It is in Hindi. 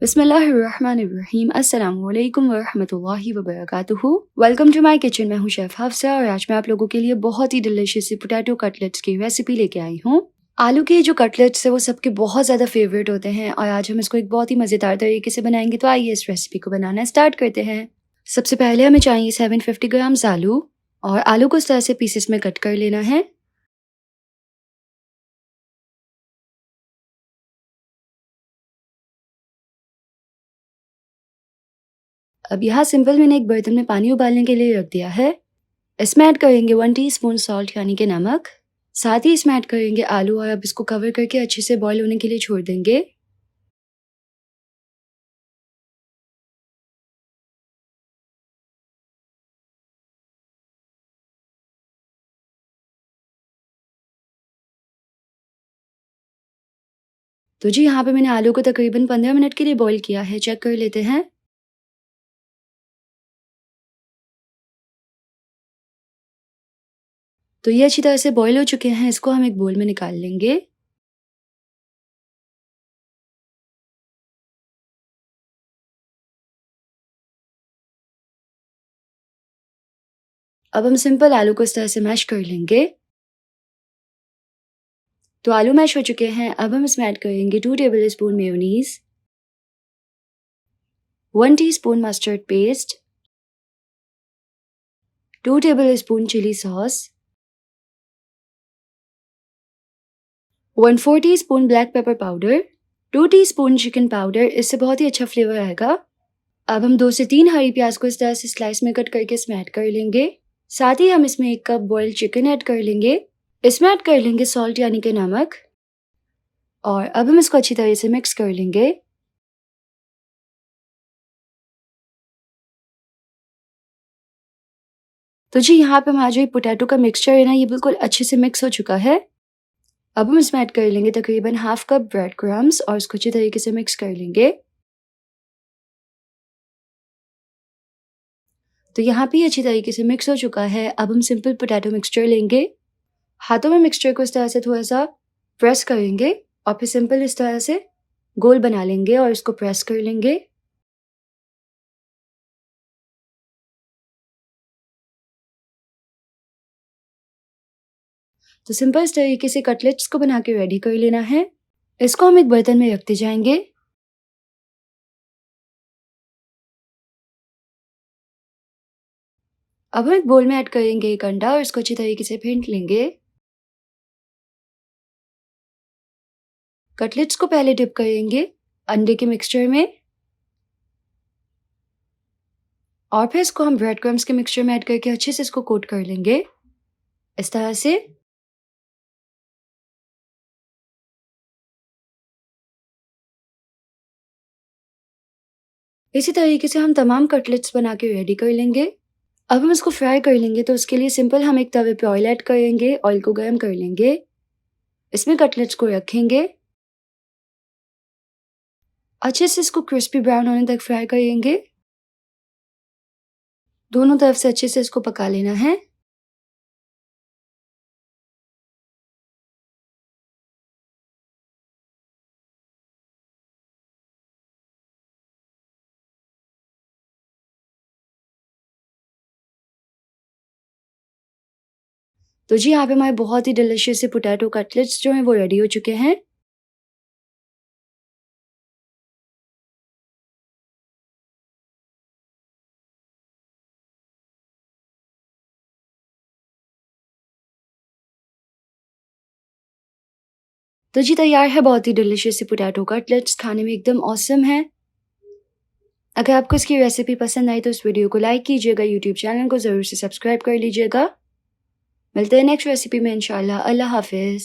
बिस्मिल्लाहिर्रहमानिर्रहीम अस्सलामुअलैकुम वरहमतुल्लाहि वबरकातुहू। Welcome to my kitchen. मैं हूँ शेफ़ हफ्सा और आज मैं आप लोगों के लिए बहुत ही डिलिशियस सी पोटैटो कटलेट्स की रेसिपी लेके आई हूँ। आलू के जो कटलेट्स है वो सबके बहुत ज़्यादा फेवरेट होते हैं और आज हम इसको एक बहुत ही मज़ेदार तरीके से बनाएंगे। तो आइए इस रेसिपी को बनाना स्टार्ट करते हैं। सबसे पहले हमें चाहिए 750 ग्राम्स आलू और आलू को इस तरह से पीसेस में कट कर लेना है। अब यहाँ सिंपल मैंने एक बर्तन में पानी उबालने के लिए रख दिया है। इसमें ऐड करेंगे 1 टीस्पून सॉल्ट यानी कि नमक। साथ ही इसमें ऐड करेंगे आलू और अब इसको कवर करके अच्छे से बॉईल होने के लिए छोड़ देंगे। तो जी यहाँ पे मैंने आलू को तकरीबन 15 मिनट के लिए बॉईल किया है। चेक कर लेते हैं। तो ये अच्छी तरह से बॉईल हो चुके हैं। इसको हम एक बोल में निकाल लेंगे। अब हम सिंपल आलू को इस तरह से मैश कर लेंगे। तो आलू मैश हो चुके हैं। अब हम इसमें ऐड करेंगे 2 tablespoon mayonnaise, 1 teaspoon mustard paste, 2 tablespoon chilli sauce, 1/4 teaspoon black pepper powder, 2 teaspoon chicken powder. इससे बहुत ही अच्छा फ्लेवर आएगा। अब हम 2 से 3 हरी प्याज को इस तरह से स्लाइस में कट करके इसमें ऐड कर लेंगे। साथ ही हम इसमें 1 कप बॉइल्ड चिकन ऐड कर लेंगे। इसमें ऐड कर लेंगे सॉल्ट यानी कि नमक और अब हम इसको अच्छी तरह से मिक्स कर लेंगे। तो जी यहाँ पे हमारा जो पोटैटो का मिक्सचर है ना, ये बिल्कुल अच्छे से मिक्स हो चुका है। अब हम इसमें ऐड कर लेंगे तकरीबन हाफ कप ब्रेड क्रम्स और इसको अच्छी तरीके से मिक्स कर लेंगे। तो यहाँ पे अच्छी तरीके से मिक्स हो चुका है। अब हम सिंपल पोटैटो मिक्सचर लेंगे। हाथों में मिक्सचर को इस तरह से थोड़ा सा प्रेस करेंगे और फिर सिंपल इस तरह से गोल बना लेंगे और इसको प्रेस कर लेंगे। तो सिंपल इस तरीके से कटलेट्स को बना के रेडी कर लेना है। इसको हम एक बर्तन में रखते जाएंगे। अब हम एक बोल में ऐड करेंगे एक अंडा और इसको अच्छी तरीके से फेंट लेंगे। कटलेट्स को पहले डिप करेंगे अंडे के मिक्सचर में और फिर इसको हम ब्रेड क्रम्स के मिक्सचर में ऐड करके अच्छे से इसको कोट कर लेंगे इस तरह से। इसी तरीके से हम तमाम कटलेट्स बना के रेडी कर लेंगे। अब हम इसको फ्राई कर लेंगे। तो उसके लिए सिंपल हम एक तवे पे ऑयल ऐड करेंगे। ऑयल को गर्म कर लेंगे। इसमें कटलेट्स को रखेंगे। अच्छे से इसको क्रिस्पी ब्राउन होने तक फ्राई करेंगे। दोनों तरफ से अच्छे से इसको पका लेना है। तो जी यहाँ पे हमारे बहुत ही डिलिशियस से पोटैटो कटलेट्स जो हैं वो रेडी हो चुके हैं। तो जी तैयार है बहुत ही डिलिशियस से पोटैटो कटलेट्स। खाने में एकदम ऑसम है। अगर आपको इसकी रेसिपी पसंद आई तो इस वीडियो को लाइक कीजिएगा। यूट्यूब चैनल को ज़रूर से सब्सक्राइब कर लीजिएगा। मिलते हैं नेक्स्ट रेसिपी में इंशाल्लाह। अल्लाह हाफिज़।